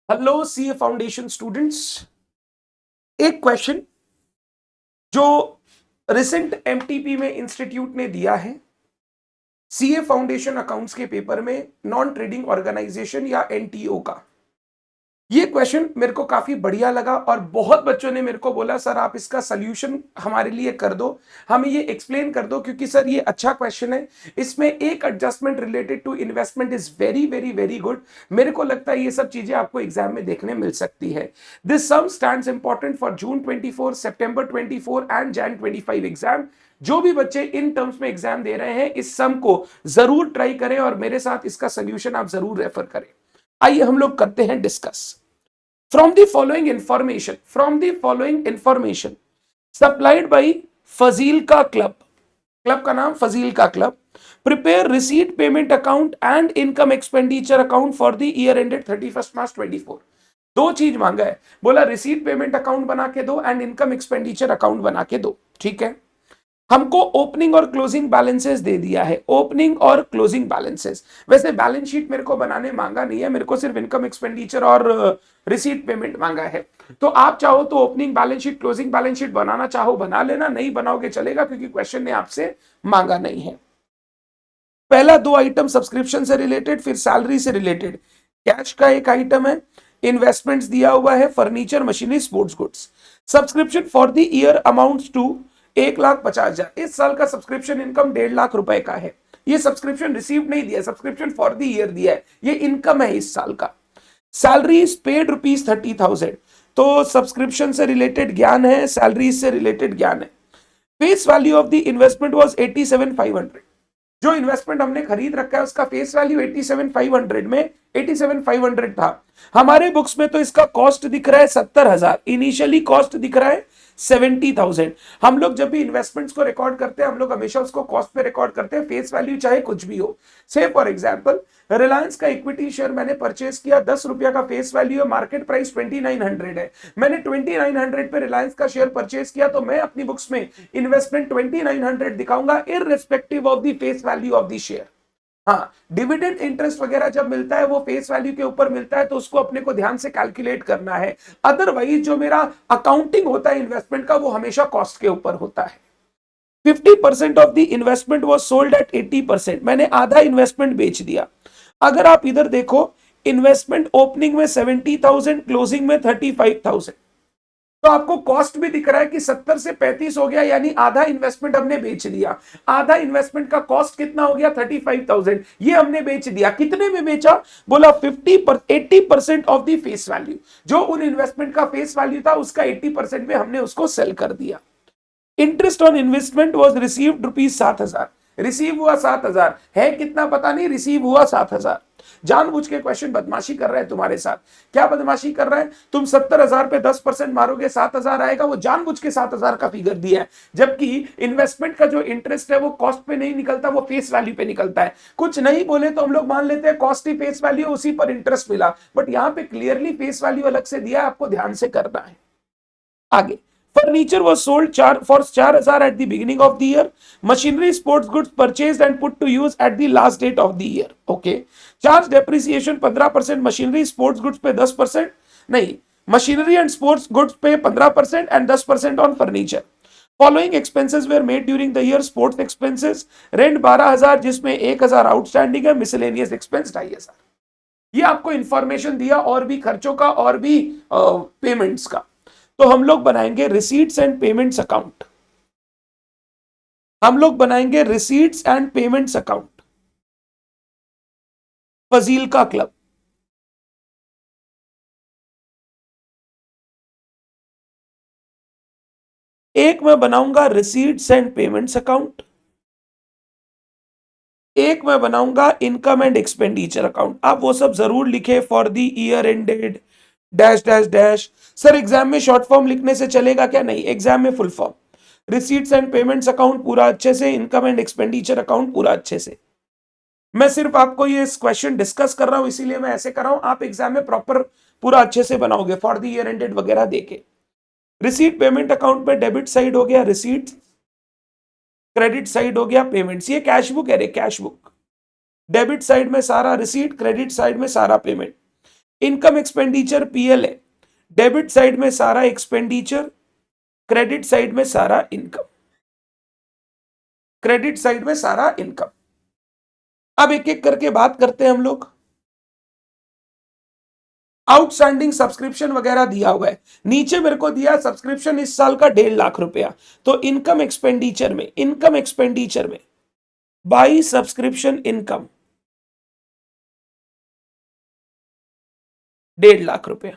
Hello CA foundation students. एक question जो recent MTP में इंस्टीट्यूट ने दिया है सीए फाउंडेशन अकाउंट्स के पेपर में, नॉन ट्रेडिंग ऑर्गेनाइजेशन या एनटीओ का। ये क्वेश्चन मेरे को काफी बढ़िया लगा और बहुत बच्चों ने मेरे को बोला सर आप इसका सल्यूशन हमारे लिए कर दो, हमें ये एक्सप्लेन कर दो, क्योंकि सर ये अच्छा क्वेश्चन है। इसमें एक adjustment related to investment is very very very good. मेरे को लगता है ये सब चीजें आपको एग्जाम में देखने मिल सकती है। This sum stands important for June 24, September 24 and Jan 25 exam. जो भी बच्चे इन टर्म्स में एग्जाम दे रहे हैं इस सम को जरूर ट्राई करें और मेरे साथ इसका सोल्यूशन आप जरूर रेफर करें। आइए हम लोग करते हैं discuss. From the following information supplied by Fazil club का नाम फजील का club, prepare receipt payment account and income expenditure account for the year ended 31 मार्च 24। दो चीज मांगा है, बोला रिसीट पेमेंट अकाउंट बना के दो एंड इनकम एक्सपेंडिचर अकाउंट बना के दो। ठीक है, हमको ओपनिंग और क्लोजिंग बैलेंसेस दे दिया है, ओपनिंग और क्लोजिंग बैलेंसेस। वैसे बैलेंस शीट मेरे को बनाने मांगा नहीं है, मेरे को सिर्फ इनकम एक्सपेंडिचर और रिसीट पेमेंट मांगा है। तो आप चाहो तो opening balance sheet, closing balance sheet बनाना चाहो बना लेना, नहीं बनाओगे चलेगा क्योंकि क्वेश्चन ने आपसे मांगा नहीं है। पहला दो आइटम सब्सक्रिप्शन से रिलेटेड, फिर सैलरी से रिलेटेड। कैश का एक आइटम है, इन्वेस्टमेंट्स दिया हुआ है, furniture, machinery, sports goods. Subscription for the year amounts to 1,50,000। इस साल का सब्सक्रिप्शन इनकम 1,50,000 रुपए का है। ये सब्सक्रिप्शन रिसीव नहीं दिया, सब्सक्रिप्शन फॉर द ईयर दिया है, ये इनकम है इस साल का। Salary is paid ₹30,000। तो सब्सक्रिप्शन से रिलेटेड ज्ञान है, सैलरी से रिलेटेड ज्ञान है। Face value of the investment was 87,500। जो इन्वेस्टमेंट हमने खरीद रखा है उसका फेस वैल्यू 87,500 में 87,500 था। हमारे बुक्स में तो इसका कॉस्ट दिख रहा है 70,000, इनिशियली कॉस्ट दिख रहा है 70,000। हम लोग जब भी इन्वेस्टमेंट्स को रिकॉर्ड करते हैं हम लोग हमेशा उसको कॉस्ट पे रिकॉर्ड करते हैं, फेस वैल्यू चाहे कुछ भी हो। से फॉर एग्जांपल रिलायंस का इक्विटी शेयर मैंने परचेस किया, 10 रुपया का फेस वैल्यू है, मार्केट प्राइस 2900 है। मैंने 2900 पे रिलायंस का शेयर परचेस किया, तो मैं अपनी बुक्स में इन्वेस्टमेंट 2900 दिखाऊंगा irrespective of the face value of the share. हाँ, डिविडेंड इंटरेस्ट वगैरह जब मिलता है वो फेस वैल्यू के ऊपर मिलता है, तो उसको अपने को ध्यान से कैलकुलेट करना है। अदरवाइज जो मेरा अकाउंटिंग होता है इन्वेस्टमेंट का वो हमेशा कॉस्ट के ऊपर होता है। 50% of the investment was sold at 80%। मैंने आधा इन्वेस्टमेंट बेच दिया। अगर आप इधर देखो, इन्वेस्टमेंट ओपनिंग में 70,000, क्लोजिंग में 35,000। तो आपको कॉस्ट भी दिख रहा है कि 70 से 35 हो गया, यानी आधा इन्वेस्टमेंट हमने बेच दिया। आधा इन्वेस्टमेंट का कॉस्ट कितना हो गया? 35,000। ये हमने बेच दिया। कितने में बेचा? बोला 80% ऑफ द फेस वैल्यू। जो उन इन्वेस्टमेंट का फेस वैल्यू था उसका 80% में हमने उसको सेल कर दिया। Interest on investment was received ₹7,000। Receive हुआ 7,000, है कितना पता नहीं, रिसीव हुआ 7,000। जानबूझ के क्वेश्चन बदमाशी कर रहा है तुम्हारे साथ। क्या बदमाशी कर रहा है? तुम 70,000 पे 10% मारोगे 7,000 आएगा, वो जानबूझ के 7,000 का फिगर दिया है। जबकि इन्वेस्टमेंट का जो इंटरेस्ट है वो कॉस्ट पे नहीं निकलता, वो फेस वैल्यू पे निकलता है। कुछ नहीं बोले तो हम लोग मान लेते हैं कॉस्ट ही फेस वैल्यू, उसी पर इंटरेस्ट मिला, बट यहां पे क्लियरली फेस वैल्यू अलग से दिया है, आपको ध्यान से करना है। आगे, furniture was sold for 4,000 at the beginning of the year. Machinery, sports goods purchased and put to use at the last date of the year. Okay. Charge depreciation 15%, machinery sports goods पे 10%, नहीं, machinery and sports goods पे 15% and 10% on furniture. Following expenses were made during the year: sports expenses, rent 12,000 जिसमें 1,000 outstanding है, miscellaneous expense 2,500। ये आपको information दिया और भी खर्चों का और भी पेमेंट्स का। तो हम लोग बनाएंगे रिसीट्स एंड पेमेंट्स अकाउंट। हम लोग बनाएंगे receipts and payments account, Fazil का क्लब। एक मैं बनाऊंगा रिसीट्स एंड पेमेंट्स अकाउंट, एक मैं बनाऊंगा इनकम एंड एक्सपेंडिचर अकाउंट। आप वो सब जरूर लिखे, for the year ended dash dash dash. Sir exam में शॉर्ट फॉर्म लिखने से चलेगा क्या? नहीं, एग्जाम में full form. Receipts and payments account पूरा अच्छे से, इनकम एंड एक्सपेंडिचर अकाउंट पूरा अच्छे से। मैं सिर्फ आपको ये क्वेश्चन डिस्कस कर रहा हूं इसीलिए मैं ऐसे कर रहा हूं, आप एग्जाम में प्रॉपर पूरा अच्छे से बनाओगे, फॉर द ईयर एंडेड वगैरह देके। रिसीट पेमेंट अकाउंट में डेबिट साइड हो गया रिसीट, क्रेडिट साइड हो गया पेमेंट्स। ये कैश बुक है रे, कैश बुक। डेबिट साइड में सारा रिसीट, क्रेडिट साइड में सारा पेमेंट। इनकम एक्सपेंडिचर पीएल है, डेबिट साइड में सारा एक्सपेंडिचर, क्रेडिट साइड में सारा इनकम, क्रेडिट साइड में सारा इनकम। अब एक एक करके बात करते हैं हम लोग। आउटस्टैंडिंग सब्सक्रिप्शन वगैरह दिया हुआ है, नीचे मेरे को दिया सब्सक्रिप्शन इस साल का 1.5 लाख रुपया, तो इनकम एक्सपेंडिचर में बाई सब्सक्रिप्शन इनकम 1.5 लाख रुपया।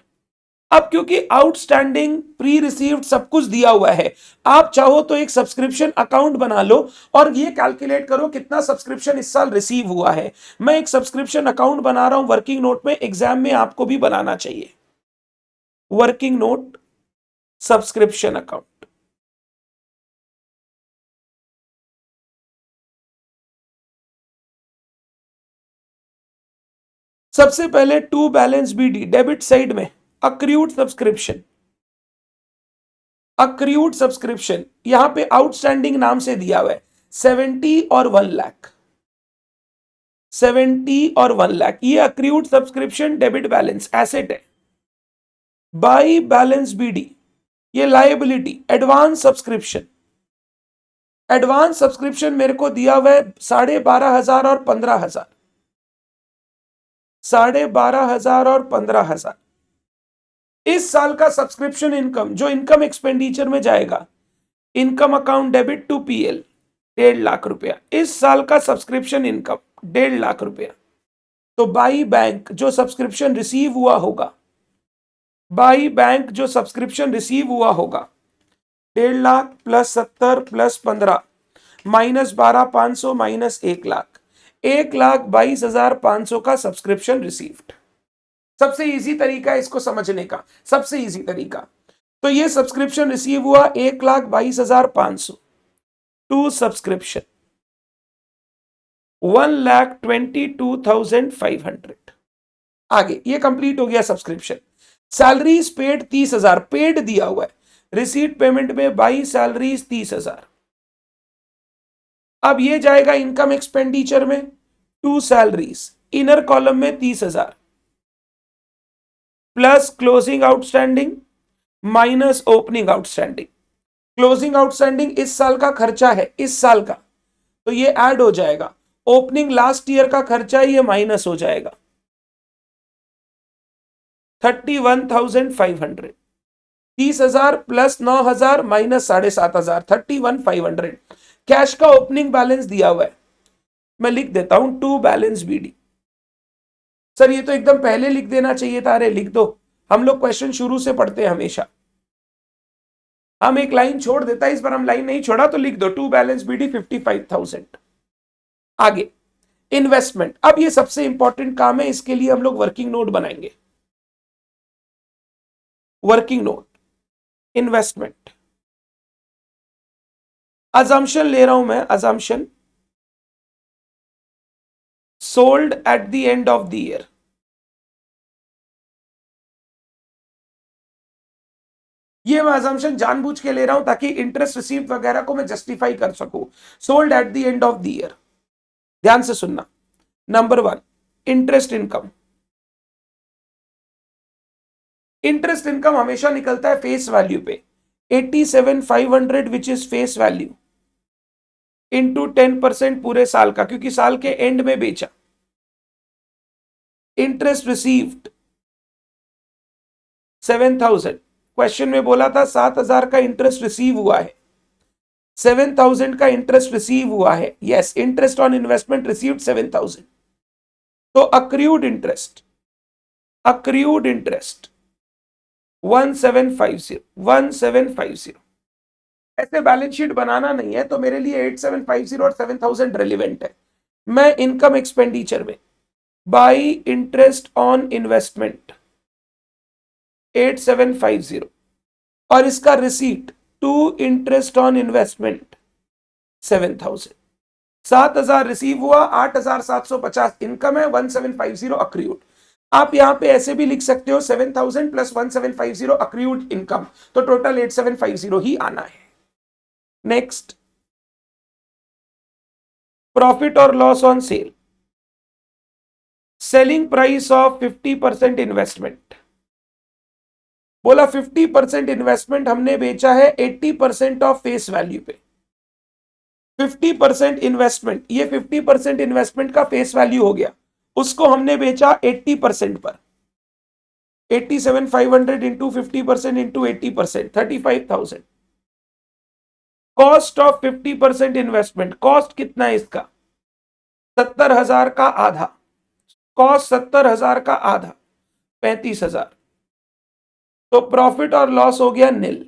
अब क्योंकि आउटस्टैंडिंग प्री रिसीव्ड सब कुछ दिया हुआ है, आप चाहो तो एक सब्सक्रिप्शन अकाउंट बना लो और ये कैलकुलेट करो कितना सब्सक्रिप्शन इस साल रिसीव हुआ है। मैं एक सब्सक्रिप्शन अकाउंट बना रहा हूं वर्किंग नोट में, एग्जाम में आपको भी बनाना चाहिए। वर्किंग नोट सब्सक्रिप्शन अकाउंट, सबसे पहले to balance BD, debit side में अक्रूड सब्सक्रिप्शन, अक्रूड सब्सक्रिप्शन यहां पे आउटस्टैंडिंग नाम से दिया हुआ है 70 और 1 लाख, 70 और 1 लाख, ये accrued subscription debit balance asset है। बाई बैलेंस बीडी ये liability, advance subscription, advance subscription मेरे को दिया हुआ है 12,500 और 15,000, 12,500 और 15,000। इस साल का सब्सक्रिप्शन इनकम जो इनकम एक्सपेंडिचर में जाएगा, income account debit to PL 1.5 lakh रुपया, इस साल का सब्सक्रिप्शन इनकम 1.5 लाख रुपया। तो बाई बैंक जो सब्सक्रिप्शन रिसीव हुआ होगा, बाई बैंक जो सब्सक्रिप्शन रिसीव हुआ होगा 1.5 lakh plus 70 plus 15 minus 12,500 minus 1 lakh, 1,22,500 का सब्सक्रिप्शन रिसीव्ड। सबसे इजी तरीका है इसको समझने का, सबसे इजी तरीका। तो ये सब्सक्रिप्शन रिसीव हुआ 1,22,500 टू सब्सक्रिप्शन 1,22,500। आगे ये कंप्लीट हो गया सब्सक्रिप्शन। सैलरीज पेड 30,000 पेड दिया हुआ है, रिसीट पेमेंट में बाई सैलरीज 30,000। अब ये जाएगा इनकम एक्सपेंडिचर में, टू सैलरीज इनर कॉलम में 30,000 plus closing outstanding minus opening outstanding. Closing outstanding इस साल का खर्चा है, इस साल का, तो ये ऐड हो जाएगा। ओपनिंग लास्ट ईयर का खर्चा है, ये माइनस हो जाएगा। 31,500, 30,000 प्लस 9,000 माइनस 7,500, 31,500। कैश का ओपनिंग बैलेंस दिया हुआ है, मैं लिख देता हूं टू बैलेंस बीडी। सर ये तो एकदम पहले लिख देना चाहिए था, अरे लिख दो, हम लोग क्वेश्चन शुरू से पढ़ते हैं हमेशा, हम एक लाइन छोड़ देता है, इस बार हम लाइन नहीं छोड़ा तो लिख दो टू बैलेंस बीडी 55,000। आगे इन्वेस्टमेंट, अब ये सबसे इंपॉर्टेंट काम है, इसके लिए हम लोग वर्किंग नोट बनाएंगे। वर्किंग नोट इन्वेस्टमेंट, अजम्पशन ले रहा हूं मैं, assumption sold at the end of the year, ये मैं अजम्पशन जानबूझ के ले रहा हूं ताकि इंटरेस्ट रिसीव वगैरह को मैं जस्टिफाई कर सकूं। Sold at the end of the year, ध्यान से सुनना। Number 1 interest income, interest income हमेशा निकलता है फेस वैल्यू पे, 87,500 which is face value into 10% पूरे साल का, क्योंकि साल के एंड में बेचा। इंटरेस्ट रिसीव्ड 7,000, क्वेश्चन में बोला था 7,000 का इंटरेस्ट रिसीव हुआ है, 7,000 का इंटरेस्ट रिसीव हुआ है, yes, interest on investment received 7,000। तो अक्रूड इंटरेस्ट, अक्रूड इंटरेस्ट 1750, 1750। ऐसे बैलेंस शीट बनाना नहीं है तो मेरे लिए 8750 और 7,000 रेलिवेंट है। मैं इनकम एक्सपेंडिचर में बाई इंटरेस्ट ऑन इन्वेस्टमेंट 8750 और इसका receipt to interest on investment 7,000। 7,000 receive हुआ, 8,750 इनकम है, 1750 अक्रूड। आप यहां पे ऐसे भी लिख सकते हो 7,000 प्लस 1750 अक्रूड इनकम, तो टोटल 8750 ही आना है। नेक्स्ट प्रॉफिट और loss on cell, selling price of 50% investment. बोला 50% इन्वेस्टमेंट हमने बेचा है 80% ऑफ फेस वैल्यू पे। 50% इन्वेस्टमेंट, ये 50% इन्वेस्टमेंट का फेस वैल्यू हो गया, उसको हमने बेचा 80% पर। 87,500 into 50% into 80%, 35,000। Cost of 50% investment, cost कितना है इसका? 70,000 का आधा। कॉस्ट 70,000 का आधा, 35,000। तो प्रॉफिट और लॉस हो गया नील।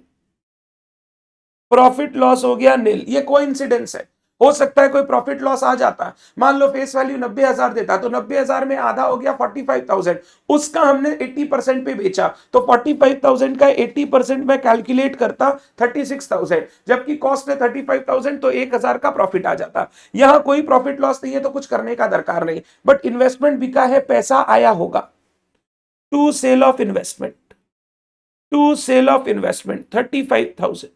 प्रॉफिट लॉस हो गया नील। ये कोइंसिडेंस है, हो सकता है कोई प्रॉफिट लॉस आ जाता है। मान लो फेस वैल्यू 90,000 देता, तो 90,000 में आधा हो गया 45,000, उसका हमने 80% पे बेचा, तो 45,000 का 80% में कैलकुलेट करता 36,000, जबकि कॉस्ट है 35,000, तो 1,000 का प्रॉफिट आ जाता। यहां कोई प्रॉफिट लॉस नहीं है, तो कुछ करने का दरकार नहीं, बट इन्वेस्टमेंट बिका है, पैसा आया होगा। To sale of investment, to sale of investment 35,000।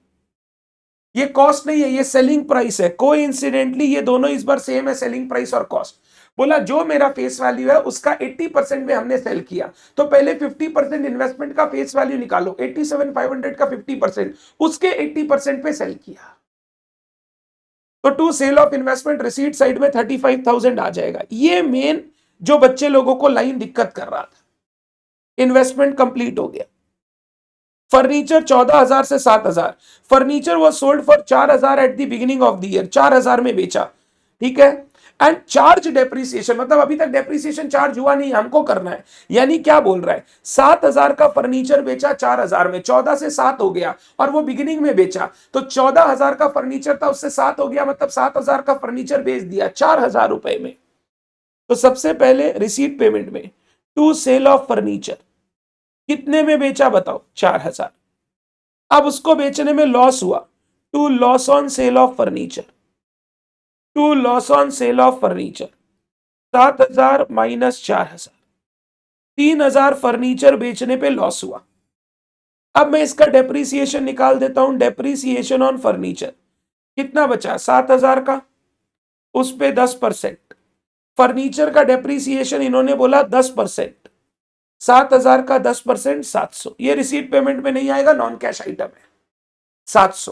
ये कॉस्ट नहीं है, ये सेलिंग प्राइस है। कोइंसिडेंटली ये दोनों इस बार सेम है, सेलिंग प्राइस और कॉस्ट। बोला जो मेरा फेस वैल्यू है उसका 80% में हमने सेल किया, तो पहले 50% इन्वेस्टमेंट का फेस वैल्यू निकालो, 87,500 का 50%, उसके 80% पे सेल किया, तो to sale of investment receipt side में 35,000 आ जाएगा। ये मेन जो बच्चे लोगों को लाइन दिक्कत कर रहा था। इन्वेस्टमेंट कंप्लीट हो गया। फर्नीचर 14,000 से 7,000। फर्नीचर वो sold for 4,000 at the beginning of the year, 4,000 में बेचा, ठीक है। एंड चार्ज डेप्रीसिएशन, मतलब अभी तक डेप्रीसिएशन चार्ज हुआ नहीं, हमको करना है। यानी क्या बोल रहा है, 7,000 का फर्नीचर बेचा 4,000 में, 14 से 7 हो गया, और वो बिगिनिंग में बेचा, तो 14,000 का फर्नीचर था, उससे 7 हो गया, मतलब 7,000 का फर्नीचर बेच दिया 4,000 रुपए में। तो सबसे पहले रिसीट पेमेंट में टू सेल ऑफ फर्नीचर कितने में बेचा बताओ? 4,000। अब उसको बेचने में लॉस हुआ, to loss on sale of furniture, to loss on sale of furniture 7,000 minus 4,000, 3,000 furniture बेचने पे लॉस हुआ। अब मैं इसका डेप्रीसिएशन निकाल देता हूं, डेप्रीसिएशन ऑन फर्नीचर कितना बचा? 7,000 का, उस पे 10%। फर्नीचर का डेप्रीसिएशन इन्होंने बोला 10%, 7,000 का 10%, 700। ये रिसीट पेमेंट में नहीं आएगा, नॉन कैश आइटम है, 700।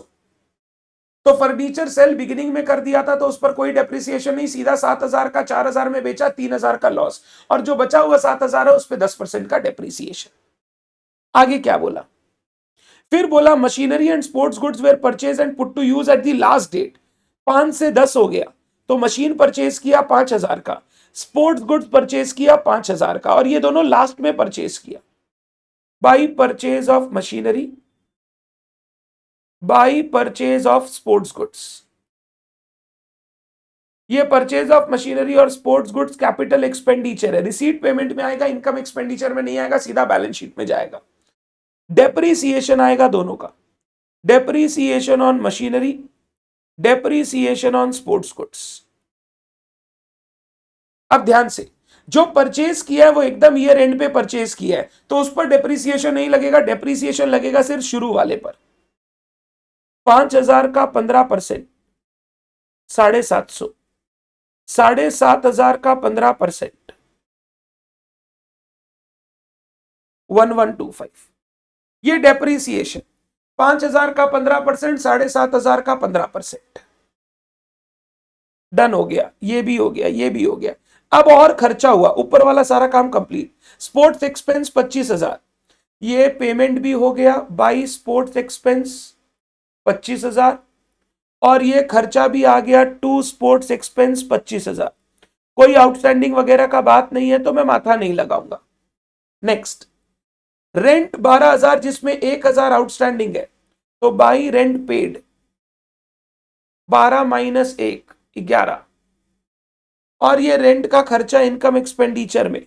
तो फर्नीचर सेल बिगिनिंग में कर दिया था, तो उस पर कोई डेप्रिसिएशन नहीं, सीधा 7,000 का 4,000 में बेचा, 3,000 का लॉस, और जो बचा हुआ 7,000 है उस पर 10% का डेप्रिसिएशन। आगे क्या बोला? फिर बोला machinery and sports goods were purchase and put to use at the last date. 5 से 10 हो गया, तो मशीन परचेज किया 5,000 का, स्पोर्ट्स गुड्स परचेज किया 5,000 का, और ये दोनों लास्ट में परचेज किया। By purchase of machinery, by purchase of sports goods. ये परचेज ऑफ मशीनरी और स्पोर्ट्स गुड्स कैपिटल एक्सपेंडिचर है, रिसीट पेमेंट में आएगा, इनकम एक्सपेंडिचर में नहीं आएगा, सीधा बैलेंस शीट में जाएगा। डेप्रीसिएशन आएगा दोनों का, depreciation on machinery, depreciation on sports goods. अब ध्यान से, जो परचेज किया है वो एकदम ईयर एंड पे परचेज किया है, तो उस पर डेप्रीसिएशन नहीं लगेगा, डेप्रीसिएशन लगेगा सिर्फ शुरू वाले पर। 5,000 का 15%, 750, 7,500 का 15%, 1125। ये डेप्रीसिएशन, 5,000 का 15%, 7,500 का 15%। डन हो गया, ये भी हो गया, ये भी हो गया। अब और खर्चा हुआ, ऊपर वाला सारा काम कंप्लीट। स्पोर्ट्स एक्सपेंस 25,000, ये पेमेंट भी हो गया बाई स्पोर्ट्स एक्सपेंस 25,000, और ये खर्चा भी आ गया टू स्पोर्ट्स एक्सपेंस 25,000। कोई आउटस्टैंडिंग वगैरह का बात नहीं है, तो मैं माथा नहीं लगाऊंगा। नेक्स्ट, रेंट 12,000 जिसमें 1,000 आउटस्टैंडिंग है, तो बाई रेंट पेड 12 माइनस 1, 11, और ये रेंट का खर्चा इनकम एक्सपेंडिचर में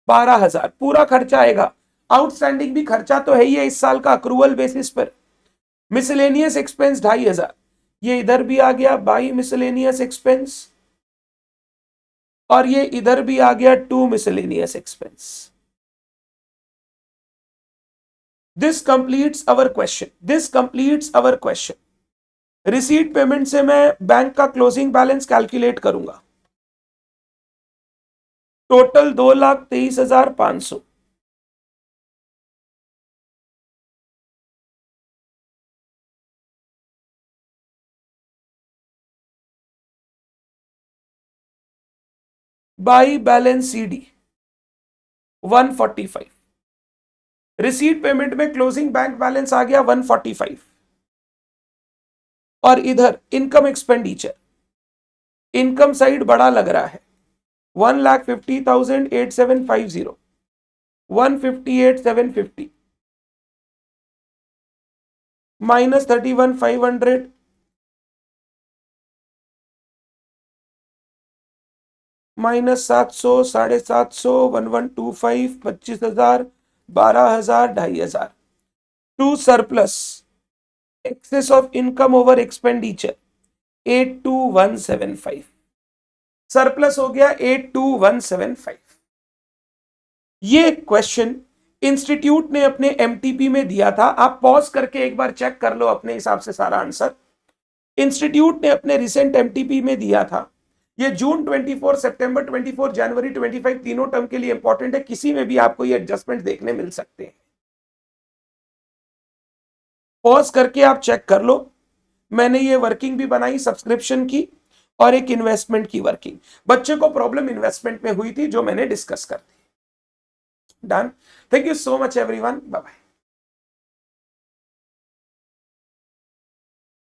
12,000 पूरा खर्चा आएगा। आउटस्टैंडिंग भी खर्चा तो है ही है इस साल का, अक्रूवल बेसिस पर। मिसलेनियस एक्सपेंस 2,500, ये इधर भी आ गया बाई मिसलेनियस एक्सपेंस, और ये इधर भी आ गया to miscellaneous expense. This completes our question, this completes our question. Receipt payment से मैं बैंक का क्लोजिंग बैलेंस कैलकुलेट करूंगा। Total 2,23,500। By balance CD 145। Receipt payment में क्लोजिंग बैंक बैलेंस आ गया 145। और इधर इनकम एक्सपेंडिचर, इनकम साइड बड़ा लग रहा है, 1,50,8,750, 158,750 minus 31,500, minus 700, 750, 1125, 25,000, 12,000, 2,500 to surplus excess of income over expenditure 82175। Surplus हो गया 82175। ये क्वेश्चन इंस्टीट्यूट ने अपने एमटीपी में दिया था। आप पॉज करके एक बार चेक कर लो अपने हिसाब से सारा आंसर। इंस्टीट्यूट ने अपने रिसेंट एमटीपी में दिया था। ये जून 24, सितंबर 24, जनवरी 25 तीनों टर्म के लिए इंपॉर्टेंट है। किसी में भी आपको ये एडजस्टमेंट देखने मिल सकते हैं। पॉज करके आप चेक कर लो। मैंने ये वर्किंग भी बनाई सब्सक्रिप्शन की और एक इन्वेस्टमेंट की वर्किंग। बच्चे को प्रॉब्लम इन्वेस्टमेंट में हुई थी जो मैंने डिस्कस कर दी। Done. Thank you so much everyone. Bye bye.